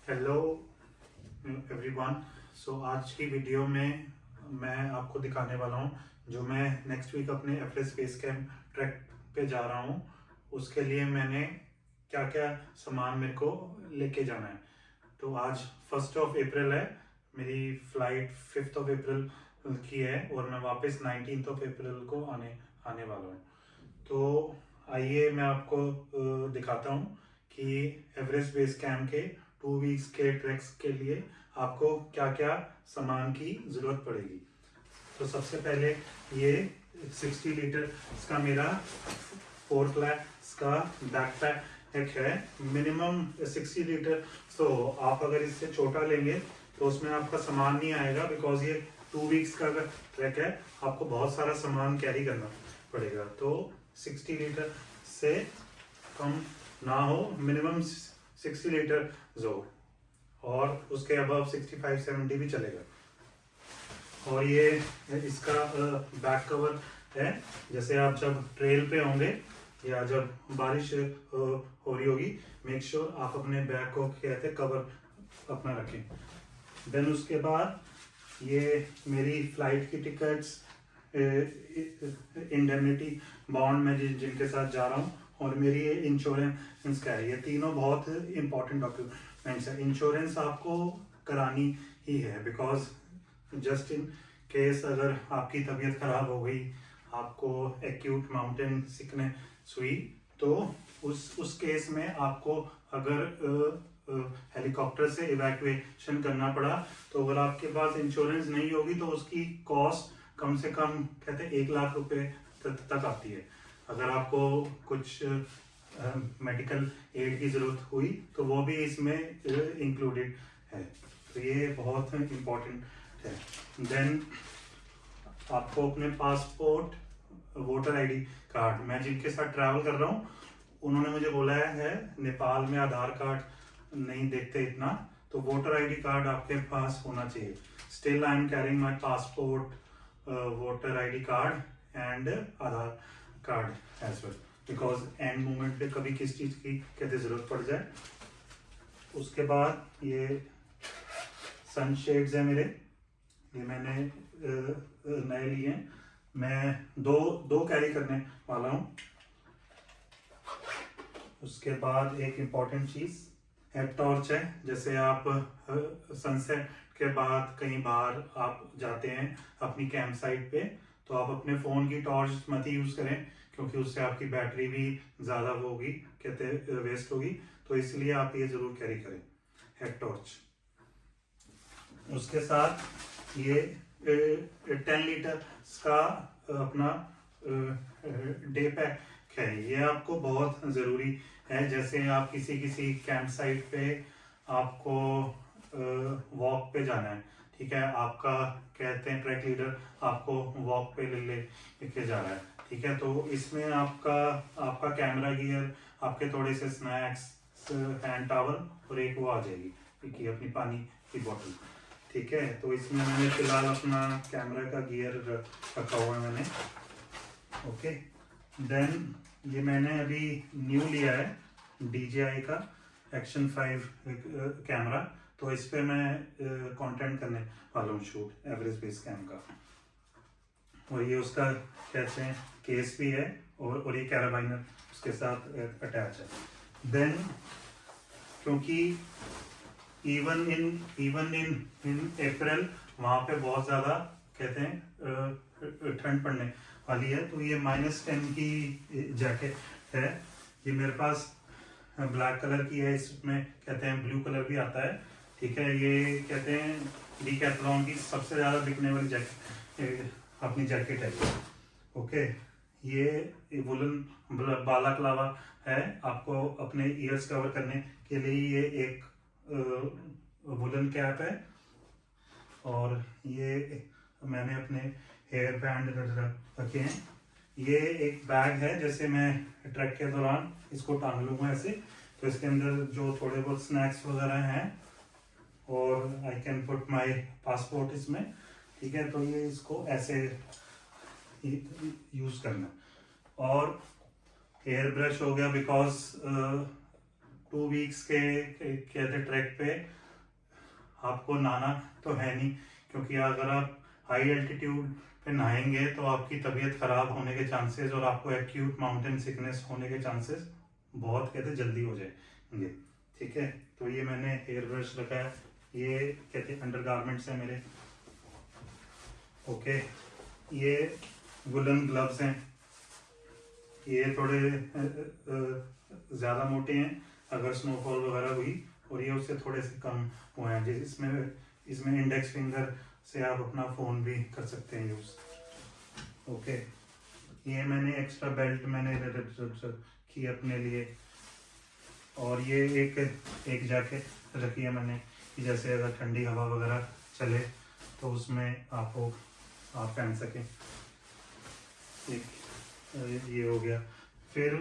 Hello everyone. सो आज की video में मैं आपको दिखाने वाला हूँ जो मैं नेक्स्ट वीक अपने एवरेस्ट बेस कैंप ट्रैक पे जा रहा हूँ। उसके लिए मैंने क्या क्या सामान मेरे को लेके जाना है। तो आज 1 अप्रैल है, मेरी फ्लाइट 5 अप्रैल की है और मैं वापस 19 अप्रैल को आने आने वाला हूँ। तो आइए मैं आपको दिखाता हूँ कि एवरेस्ट बेस कैंप के 2 वीक्स के ट्रैक्स के लिए आपको क्या क्या सामान की ज़रूरत पड़ेगी। तो सबसे पहले ये 60 लीटर का मेरा 4 क्लास का बैकपैक है, मिनिमम 60 लीटर। तो आप अगर इससे छोटा लेंगे तो उसमें आपका सामान नहीं आएगा, बिकॉज ये 2 वीक्स का अगर ट्रैक है आपको बहुत सारा सामान कैरी करना पड़ेगा। तो 60 लीटर से कम ना हो, मिनिमम 60 लीटर जो, और उसके अबव 65-70 भी चलेगा। और ये इसका बैक कवर है, जैसे आप जब ट्रेल पे होंगे या जब बारिश हो रही होगी, मेक श्योर आप अपने बैग को कहते हैं कवर अपना रखें। देन उसके बाद ये मेरी फ्लाइट की टिकट्स, इंडेमनिटी बॉन्ड में जिनके साथ जा रहा हूँ, और मेरी ये इंश्योरेंस का है। ये तीनों बहुत इंपॉर्टेंट डॉक्यूमेंट्स है। इंश्योरेंस आपको करानी ही है, बिकॉज जस्ट इन केस अगर आपकी तबीयत खराब हो गई, आपको एक्यूट माउंटेन सिकनेस हुई, तो उस केस में आपको अगर हेलीकॉप्टर से इवैक्यूएशन करना पड़ा, तो अगर आपके पास इंश्योरेंस नहीं होगी तो उसकी कॉस्ट कम से कम कहते हैं 1 लाख रुपए तक आती है। अगर आपको कुछ मेडिकल एड की जरूरत हुई तो वो भी इसमें इंक्लूडेड है। तो ये बहुत इम्पोर्टेंट है। देन आपको अपने पासपोर्ट, वोटर आईडी कार्ड, मैं जिनके साथ ट्रैवल कर रहा हूँ उन्होंने मुझे बोला है नेपाल में आधार कार्ड नहीं देखते इतना, तो वोटर आईडी कार्ड आपके पास होना चाहिए। Still I am carrying my passport, voter ID card and Aadhaar card as well, because end moment पे कभी किस चीज़ की कहते जरूरत पड़ जाए। उसके बाद ये सनशेड्स है मेरे, ये मैंने नए लिए हैं। मैं दो दो कैरी करने वाला हूँ। उसके बाद एक इम्पॉर्टेंट चीज़ है टॉर्च है। जैसे आप सनसेट के बाद कहीं बाहर आप जाते हैं अपनी कैंप साइट पे, तो आप अपने फ़ोन की टॉर्च मत ही यूज़ करें, क्योंकि उससे आपकी बैटरी भी ज़्यादा होगी, कहते वेस्ट होगी। तो इसलिए आप ये ज़रूर कैरी करें, हेड टॉर्च। उसके साथ ये 10 लीटर का अपना डे पैक है। ये आपको बहुत ज़रूरी है। जैसे आप किसी किसी कैंप साइट पे आपको वॉक पे जाना है, ठीक है, आपका कहते हैं ट्रैक लीडर आपको वॉक पे लेके जा रहा है, ठीक है, तो इसमें आपका कैमरा गियर, आपके थोड़े से स्नैक्स, हैंड टॉवल और एक वो आ जाएगी कि अपनी पानी की बोतल, ठीक है। तो इसमें मैंने फिलहाल अपना कैमरा का गियर रखा हुआ है मैंने। ओके, देन ये मैंने अभी न्यू लिया है DJI का एक्शन 5 कैमरा, तो इस पे मैं कंटेंट करने वाला हूँ शूट एवरेस्ट बेस कैंप का। और ये उसका कहते हैं केस भी है, और ये कैराबाइनर उसके साथ अटैच है। देन क्योंकि इवन इन अप्रैल वहाँ पे बहुत ज़्यादा कहते हैं ठंड पड़ने वाली है, तो ये -10 की जैकेट है। ये मेरे पास ब्लैक कलर की है, इसमें कहते हैं ब्लू कलर भी आता है, ठीक है। ये कहते हैं डीकैथलॉन की सबसे ज़्यादा बिकने वाली जैकेट, अपनी जैकेट है। ओके, ये वुलन बालाक्लावा है, आपको अपने ईयर्स कवर करने के लिए ये एक वुलन कैप है। और ये मैंने अपने हेयर बैंड रखे हैं। ये एक बैग है, जैसे मैं ट्रैक के दौरान इसको टांग लूँगा ऐसे, तो इसके अंदर जो थोड़े बहुत स्नैक्स वगैरह हैं, और I can put my passport इसमें, ठीक है। तो ये इसको ऐसे यूज़ करना। और हेयर ब्रश हो गया, बिकॉज 2 वीक्स के कहते ट्रैक पे आपको नहाना तो है नहीं, क्योंकि अगर आप हाई एल्टीट्यूड पे नहाएंगे तो आपकी तबीयत खराब होने के चांसेस और आपको एक्यूट माउंटेन सिकनेस होने के चांसेस बहुत कहते जल्दी हो जाएंगे। ठीक है, तो ये मैंने हेयर ब्रश रखा है, ये कहते अंडर गारमेंट्स है मेरे। ओके, ये वुलन ग्लव्स हैं, ये थोड़े ज़्यादा मोटे हैं अगर स्नोफॉल वगैरह हुई, और ये उससे थोड़े से कम हुए हैं। जैसे इसमें इंडेक्स फिंगर से आप अपना फ़ोन भी कर सकते हैं यूज़। ओके, ये मैंने एक्स्ट्रा बेल्ट मैंने की अपने लिए, और ये एक जैकेट रखी है मैंने कि जैसे अगर ठंडी हवा वगैरह चले तो उसमें आप पहन सकें। एक ये हो गया। फिर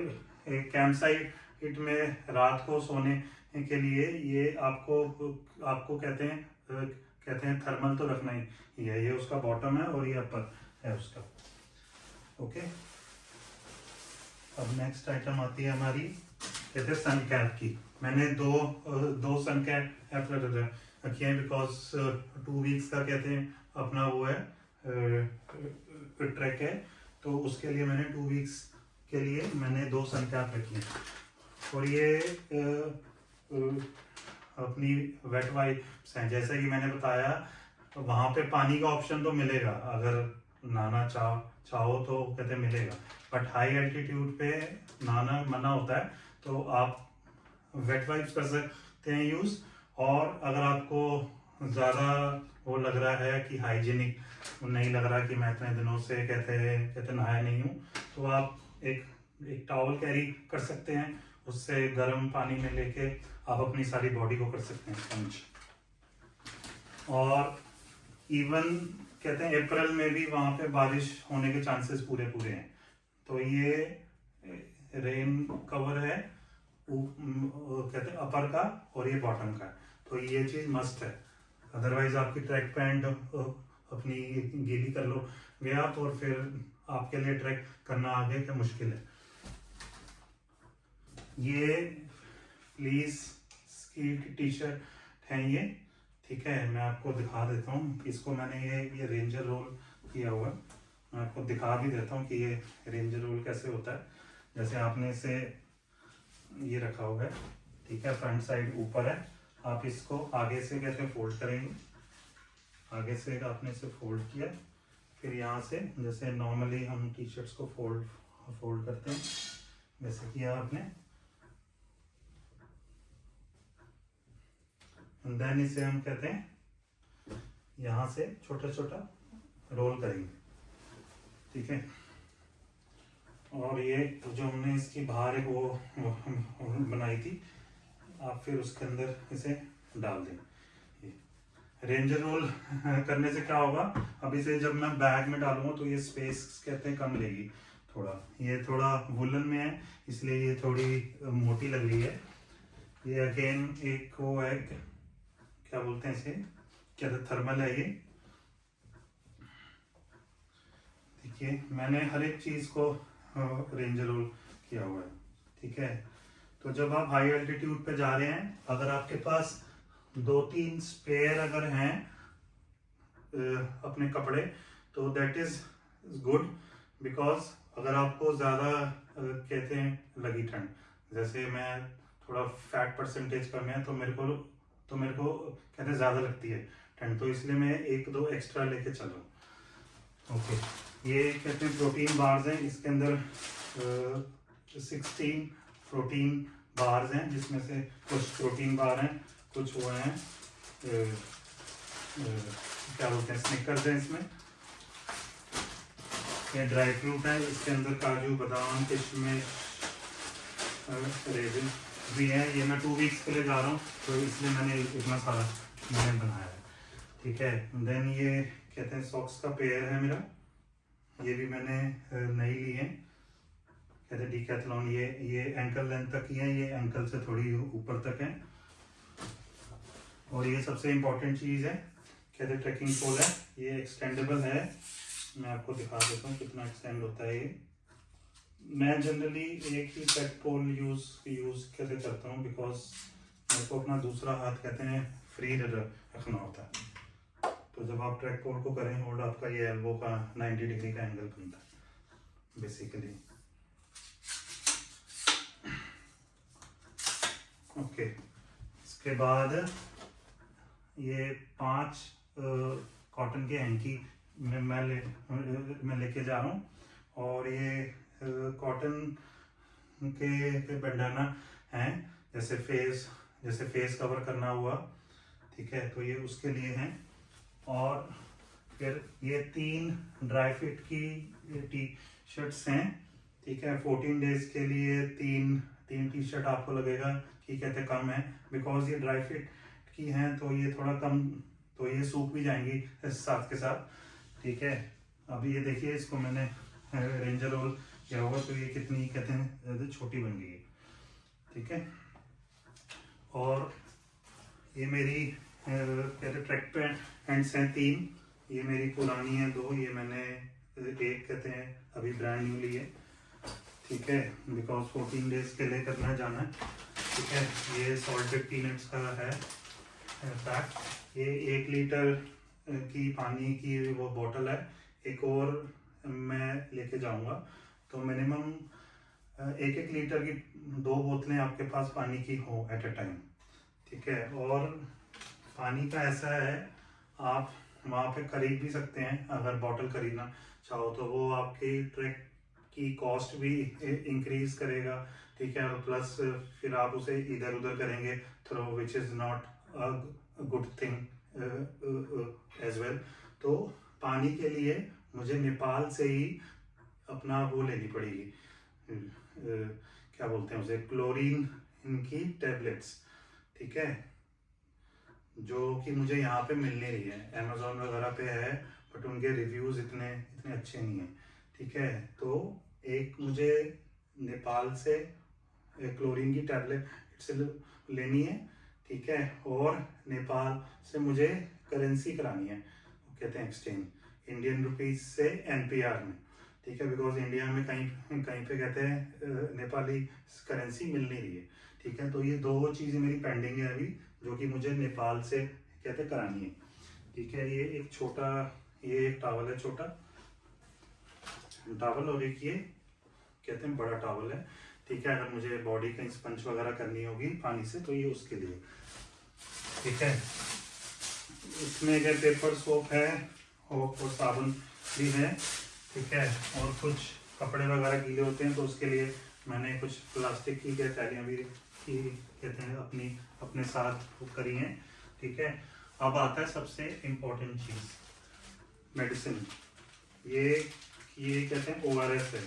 एक कैंप साइट में रात को सोने के लिए ये आपको कहते हैं थर्मल तो रखना ही है। ये उसका बॉटम है और ये अपर है उसका। ओके, अब नेक्स्ट आइटम आती है हमारी कहते हैं सन कैप की। मैंने दो सन कैप रखी है बिकॉज 2 वीक्स का कहते हैं अपना वो है ट्रैक है, तो उसके लिए मैंने 2 वीक्स के लिए मैंने 2 सन कैप रखी हैं। और ये अपनी वेट वाइप्स हैं। जैसा कि मैंने बताया वहाँ पे पानी का ऑप्शन तो मिलेगा, अगर नहाना चाहो तो कहते मिलेगा, बट हाई एल्टीट्यूड पे नहाना मना होता है, तो आप वेट वाइप्स कर सकते हैं यूज़। और अगर आपको ज़्यादा वो लग रहा है कि हाइजीनिक नहीं लग रहा कि मैं इतने दिनों से कहते नहाया नहीं हूँ, तो आप एक टॉवल कैरी कर सकते हैं, उससे गर्म पानी में लेके आप अपनी सारी बॉडी को कर सकते हैं स्पंज। और इवन कहते हैं अप्रैल में भी वहाँ पे बारिश होने के चांसेस पूरे हैं। तो ये रेन कवर है कहते हैं अपर का, और ये बॉटम का, तो ये चीज़ मस्ट है। अदरवाइज आपकी ट्रैक पैंट अपनी गीली कर लो गया तो फिर आपके लिए ट्रैक करना आगे का मुश्किल है। ये प्लीज की टी शर्ट है ये, ठीक है, मैं आपको दिखा देता हूँ इसको। मैंने ये रेंजर रोल किया हुआ है, मैं आपको दिखा भी देता हूँ कि ये रेंजर रोल कैसे होता है। जैसे आपने इसे ये रखा हुआ है, ठीक है, फ्रंट साइड ऊपर है, आप इसको आगे से कैसे फोल्ड करेंगे, आगे से आपने इसे फोल्ड किया, फिर यहाँ से जैसे नॉर्मली हम टी शर्ट्स को फोल्ड करते हैं वैसे किया आपने, देन इसे हम कहते हैं यहाँ से छोटा छोटा रोल करेंगे, ठीक है। और ये जो हमने इसकी बाहर एक वो बनाई थी, आप फिर उसके अंदर इसे डाल दें। रेंजर रोल करने से क्या होगा, अब इसे जब मैं बैग में डालूंगा तो ये स्पेस कहते हैं कम लेगी थोड़ा। ये थोड़ा वुलन में है इसलिए ये थोड़ी मोटी लग रही है। ये अगेन एक वो है, क्या बोलते हैं इसे, क्या थर्मल है ये। देखिए मैंने हर एक चीज को रेंजर रोल किया हुआ है, ठीक है। तो जब आप हाई एल्टीट्यूड पे जा रहे हैं, अगर आपके पास 2-3 स्पेयर अगर हैं अपने कपड़े, तो दैट इज गुड, बिकॉज अगर आपको ज़्यादा कहते हैं लगी ठंड, जैसे मैं थोड़ा फैट परसेंटेज कम है तो मेरे को कहते हैं ज़्यादा लगती है ठंड, तो इसलिए मैं 1-2 एक्स्ट्रा लेके चलूँ। ओके, ये कहते हैं प्रोटीन बार्स हैं, इसके अंदर 16 प्रोटीन बार्स हैं, जिसमें से कुछ प्रोटीन बार हैं, कुछ वो हैं क्या बोलते हैं स्निकर्स हैं इसमें। ये ड्राई फ्रूट है, इसके अंदर काजू बादाम किशमिश रेजिन भी है। ये मैं 2 वीक्स के लिए जा रहा हूँ तो इसलिए मैंने इतना सारा मैंने बनाया है, ठीक है। देन ये कहते हैं सॉक्स का पेयर है मेरा, ये भी मैंने नई ली है, कहते हैं डीकैथलॉन। ये एंकल लेंथ तक ही है, ये एंकल से थोड़ी ऊपर तक है। और ये सबसे इम्पोर्टेंट चीज़ है, कहते हैं ट्रैकिंग पोल है, ये एक्सटेंडेबल है, मैं आपको दिखा देता हूँ कितना एक्सटेंड होता है मैं जनरली एक ही ट्रैक पोल यूज़ कैसे करता हूँ, बिकॉज मेरे को अपना दूसरा हाथ कहते हैं फ्री रखना होता है। तो जब आप ट्रैक पोल को करें होल्ड, आपका ये एल्बो का 90 डिग्री का एंगल बनता है बेसिकली। ओके, इसके बाद ये 5 कॉटन के हैंकी मैं लेके जा रहा हूँ, और ये कॉटन के बैंडाना हैं, जैसे फेस कवर करना हुआ, ठीक है, तो ये उसके लिए हैं। और फिर ये 3 ड्राई फिट की टी शर्ट्स हैं, ठीक है। 14 डेज के लिए 3 टी शर्ट आपको लगेगा कि कहते कम है, बिकॉज ये ड्राई फिट की हैं, तो ये थोड़ा कम, तो ये सूख भी जाएंगी साथ के साथ, ठीक है। अभी ये देखिए, इसको मैंने रेंजर रोल किया होगा, तो ये कितनी कहते हैं छोटी बन गई है, ठीक है। और ये मेरी कहते ट्रैक पैंट्स हैं 3, ये मेरी पुरानी है 2, ये मैंने एक कहते हैं अभी ब्रांड न्यू ली है, ठीक है, बिकॉज 14 डेज के लिए करना जाना है, ठीक है। ये सॉल्टेड पीनट्स का है पैक। ये 1 लीटर की पानी की वो बोतल है, एक और मैं लेके जाऊंगा, तो मिनिमम 1 लीटर की 2 बोतलें आपके पास पानी की हो एट अ टाइम, ठीक है। और पानी का ऐसा है, आप वहाँ पे खरीद भी सकते हैं, अगर बॉटल खरीदना चाहो तो वो आपकी ट्रैक की कॉस्ट भी इंक्रीज करेगा, ठीक है। और प्लस फिर आप उसे इधर उधर करेंगे throw, which is not a good thing as well. तो पानी के लिए मुझे नेपाल से ही अपना वो लेनी पड़ेगी, क्या बोलते हैं उसे, क्लोरीन इनकी टैबलेट्स, ठीक है, जो कि मुझे यहाँ पे मिल नहीं रही है, अमेजोन वगैरह पे है, बट उनके रिव्यूज़ इतने अच्छे नहीं हैं, ठीक है। तो एक मुझे नेपाल से क्लोरीन की टैबलेट लेनी है, ठीक है। और नेपाल से मुझे करेंसी करानी है, कहते हैं एक्सचेंज, इंडियन रुपीज से NPR में, ठीक है, बिकॉज इंडिया में कहीं कहीं पे कहते हैं नेपाली करेंसी मिल नहीं रही है, ठीक है। तो ये 2 चीज़ें मेरी पेंडिंग है अभी, जो कि मुझे नेपाल से कहते करानी है, ठीक है। ये एक छोटा, ये एक टावल है, छोटा टावल, और एक ये कहते हैं बड़ा टावल है, ठीक है। अगर मुझे बॉडी कहीं स्पंज वगैरह करनी होगी पानी से, तो ये उसके लिए, ठीक है। इसमें क्या पेपर सोप है और साबुन भी है, ठीक है। और कुछ कपड़े वगैरह गीले होते हैं, तो उसके लिए मैंने कुछ प्लास्टिक की थैलियाँ भी की कहते हैं अपने साथ करी हैं, ठीक है। अब आता है सबसे इम्पोर्टेंट चीज़, मेडिसिन। ये कहते हैं ORS है,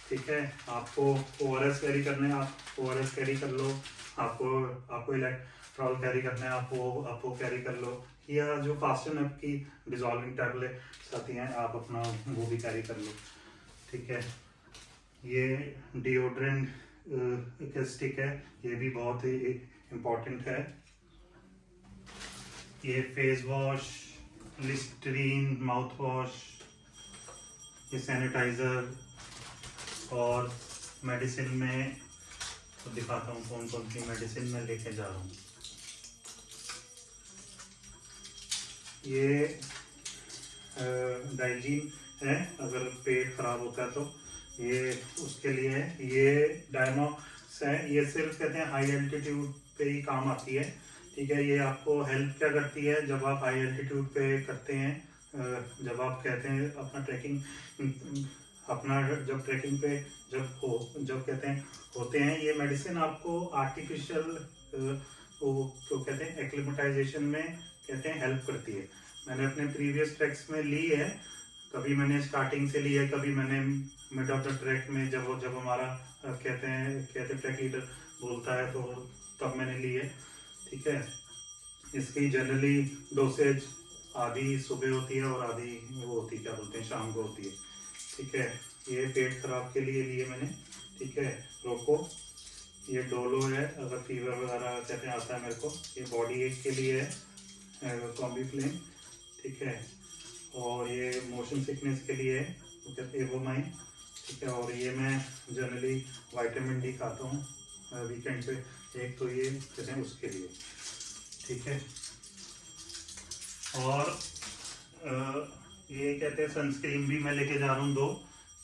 ठीक है। आपको ORS कैरी करने हैं, आप ORS कैरी कर लो, आपको इलेक्ट्रॉल कैरी करना है, आपको कैरी कर लो, या जो फास्टनर की डिजॉल्विंग टैबलेट्स आती हैं, आप अपना वो भी कैरी कर लो, ठीक है। ये डिओड्रेंट का स्टिक है, ये भी बहुत ही इम्पोर्टेंट है। ये face wash, Listerine mouth wash, ये सैनिटाइज़र, और मेडिसिन में तो दिखाता हूँ कौन कौन सी मेडिसिन मैं लेके जा रहा हूँ। ये डाइजीन है, अगर पेट खराब होता है तो ये उसके लिए है। ये डायमॉक्स है, ये सिर्फ कहते हैं हाई एल्टीट्यूड पे ही काम आती है, ठीक है। ये आपको हेल्प क्या करती है, जब आप हाई एल्टीट्यूड पे करते हैं, जब आप कहते हैं अपना जब ट्रैकिंग पे जब कहते हैं होते हैं, ये मेडिसिन आपको आर्टिफिशियल वो तो कहते हैं एक्लिमेटाइजेशन में कहते हैं हेल्प करती है। मैंने अपने प्रीवियस ट्रैक्स में ली है, कभी मैंने स्टार्टिंग से ली है, कभी मैंने मिड ऑफ द ट्रैक में जब हमारा कहते ट्रैक लीडर बोलता है तो तब मैंने ली है, ठीक है। इसकी जनरली डोसेज आधी सुबह होती है और आधी वो होती है, क्या बोलते हैं, शाम को होती है, ठीक है। ये पेट खराब के लिए लिए मैंने, ठीक है, रोको। ये डोलो है, अगर फीवर वगैरह कहते हैं आता है मेरे को। ये बॉडी एक के लिए है, कॉम्बीफ्लेम, ठीक है। और ये मोशन सिकनेस के लिए है, तो कहते एवोमाइन, ठीक है। और ये मैं जनरली विटामिन डी खाता हूँ वीकेंड पे, एक तो ये कहते हैं उसके लिए, ठीक है। और ये कहते हैं सनस्क्रीन भी मैं लेके जा रहा हूँ 2,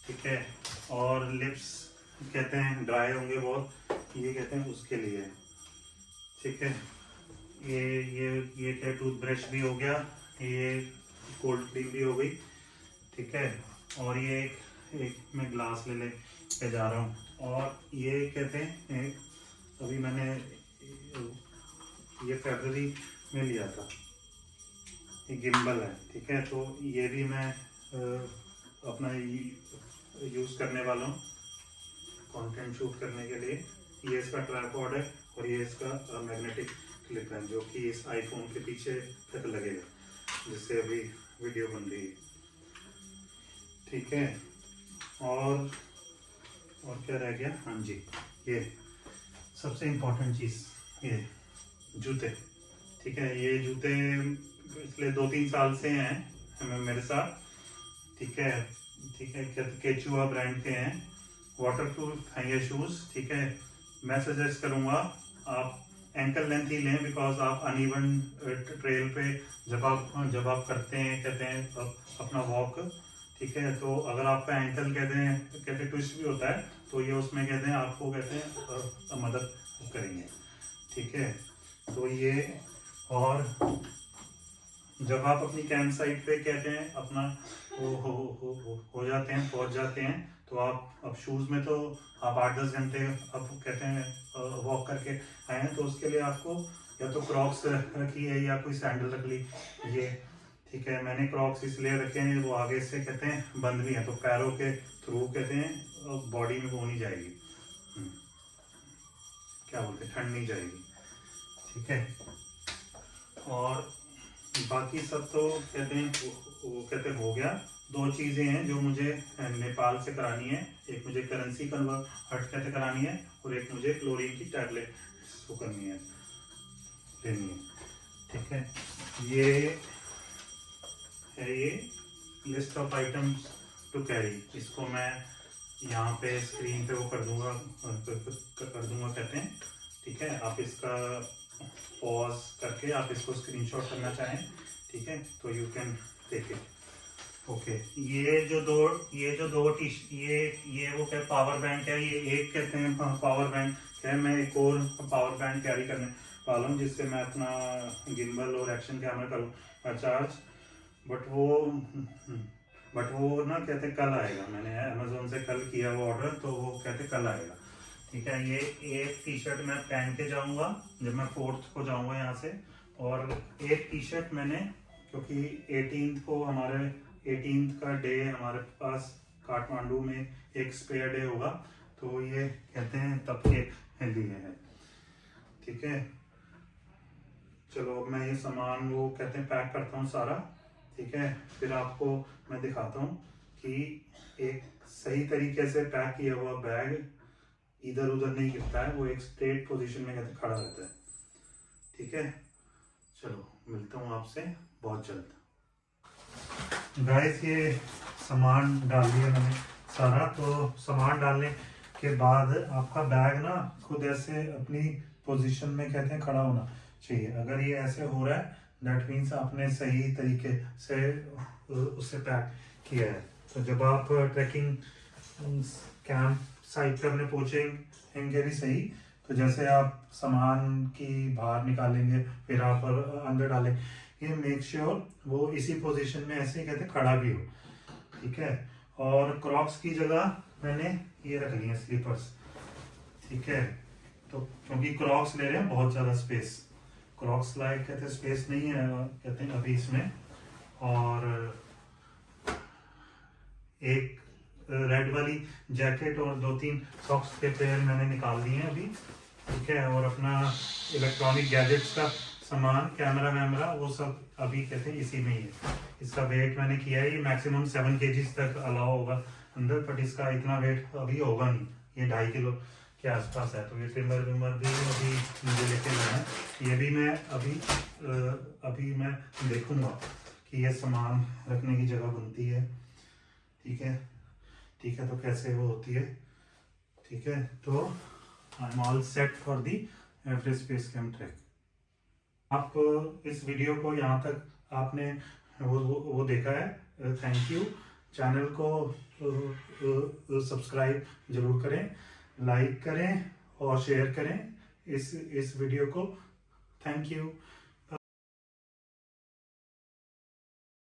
ठीक है। और लिप्स कहते हैं ड्राई होंगे बहुत, ये कहते हैं उसके लिए, ठीक है। ये क्या टूथब्रश भी हो गया, ये कोल्ड क्रीम भी हो गई, ठीक है। और ये एक मैं ग्लास ले के जा रहा हूँ। और ये कहते हैं अभी मैंने ये फरवरी में लिया था, ये गिम्बल है, ठीक है। तो ये भी मैं अपना यूज़ करने वाला हूँ कंटेंट शूट करने के लिए। ये इसका ट्राइपॉड है और ये इसका मैग्नेटिक क्लिप है जो कि इस आईफोन के पीछे तक लगेगा, जिससे अभी वीडियो बन रही है, ठीक है। और क्या रह गया, हाँ जी, ये सबसे इम्पोर्टेंट चीज़, ये जूते, ठीक है। ये जूते पिछले 2-3 साल से हैं मेरे साथ, ठीक है, ठीक है। केचुआ ब्रांड के हैं, वाटरप्रूफ हैं ये शूज़, ठीक है। मैं सजेस्ट करूँगा आप एंकल लेंथ ही लें, बिकॉज आप अनइवन ट्रेल पे जब आप करते हैं कहते हैं अपना वॉक, ठीक है। तो अगर आपका एंकल कहते ट्विस्ट भी होता है तो ये उसमें कहते हैं आपको कहते हैं मदद करेंगे, ठीक है। तो ये, और जब आप अपनी कैंप साइट पे कहते हैं अपना हो जाते हैं, पहुंच जाते हैं, तो आप अब शूज़ में तो आप 8-10 घंटे अब कहते हैं वॉक करके आए हैं, तो उसके लिए आपको या तो क्रॉक्स रखी है या कोई सैंडल रख ली, ये ठीक है। मैंने क्रॉक्स इसलिए रखे हैं, वो आगे से कहते हैं बंद भी है, तो पैरों के थ्रू कहते हैं बॉडी में वो नहीं जाएगी, क्या बोलते हैं, ठंड नहीं जाएगी, ठीक है। और बाकी सब तो कहते हैं वो कहते हो गया। 2 चीज़ें हैं जो मुझे नेपाल से करानी है, एक मुझे करेंसी कन्वर्ट कहते करानी है, और एक मुझे क्लोरीन की टैबलेट इसको करनी है, लेनी है, ठीक है। ये है ये list of items to carry, इसको मैं यहाँ पे स्क्रीन पे वो कर दूंगा कहते हैं, ठीक है। आप इसका पॉज करके आप इसको स्क्रीनशॉट करना चाहें, ठीक है, तो you can take it, okay. ये जो दो ये वो क्या पावर बैंक है, ये एक कहते हैं पावर बैंक है। मैं एक और पावर बैंक कैरी करने वाला हूँ, जिससे मैं अपना गिम्बल और एक्शन कैमरा करूँ चार्ज, बट वो ना कहते कल आएगा। मैंने अमेजोन से कल किया वो ऑर्डर, तो वो कहते कल आएगा, ठीक है। ये एक टी शर्ट मैं पहन के जाऊंगा जब मैं 4th को जाऊंगा यहाँ से, और एक टी शर्ट मैंने, क्योंकि 18th को हमारे 18th का डे हमारे पास काठमांडू में एक स्पेयर डे होगा, तो ये कहते हैं तब के लिए है, ठीक है। चलो मैं ये सामान वो कहते हैं पैक करता हूँ सारा, ठीक है। फिर आपको मैं दिखाता हूँ कि एक सही तरीके से पैक किया हुआ बैग इधर उधर नहीं गिरता है, वो एक स्ट्रेट पोजीशन में कहते खड़ा रहता है, ठीक है। चलो मिलता हूँ आपसे बहुत जल्द। गाइस ये सामान डाल दिया मैंने सारा, तो सामान डालने के बाद आपका बैग ना खुद ऐसे अपनी पोजीशन में कहते हैं खड़ा होना चाहिए। अगर ये ऐसे हो रहा है दैट मीन्स आपने सही तरीके से उसे पैक किया है। तो जब आप ट्रैकिंग कैंप साइट पे अपने पहुंचेंगे भी सही, तो जैसे आप सामान की बाहर निकालेंगे फिर आप अंदर डालेंगे, मेक श्योर वो इसी पोजीशन में ऐसे कहते खड़ा भी हो, ठीक है। और क्रॉक्स की जगह मैंने ये रख लिए स्लीपर्स, ठीक है। तो क्योंकि क्रॉक्स ले रहे हैं बहुत ज़्यादा स्पेस, क्रॉक्स लाइक कहते स्पेस नहीं है कहते हैं अभी इसमें। और एक रेड वाली जैकेट और 2-3 सॉक्स के पेयर मैंने निकाल दिए हैं अभी, ठीक है। और अपना इलेक्ट्रॉनिक गैजेट्स का सामान, कैमरा वैमरा, वो सब अभी कहते हैं इसी में ही है। इसका वेट मैंने किया है, ये मैक्सिमम 7 kg तक अलाउ होगा अंदर, बट इसका इतना वेट अभी होगा नहीं, ये 2.5 किलो के आसपास है। तो ये ट्रिमर विमर भी अभी मुझे लेके जाना है, ये भी मैं अभी मैं देखूंगा कि ये सामान रखने की जगह बनती है, ठीक है। ठीक है, तो कैसे वो होती है। ठीक है, तो I am all set for the Everest base camp trek. आप इस वीडियो को यहाँ तक आपने वो देखा है, थैंक यू। चैनल को सब्सक्राइब जरूर करें, लाइक करें और शेयर करें इस वीडियो को। Thank you.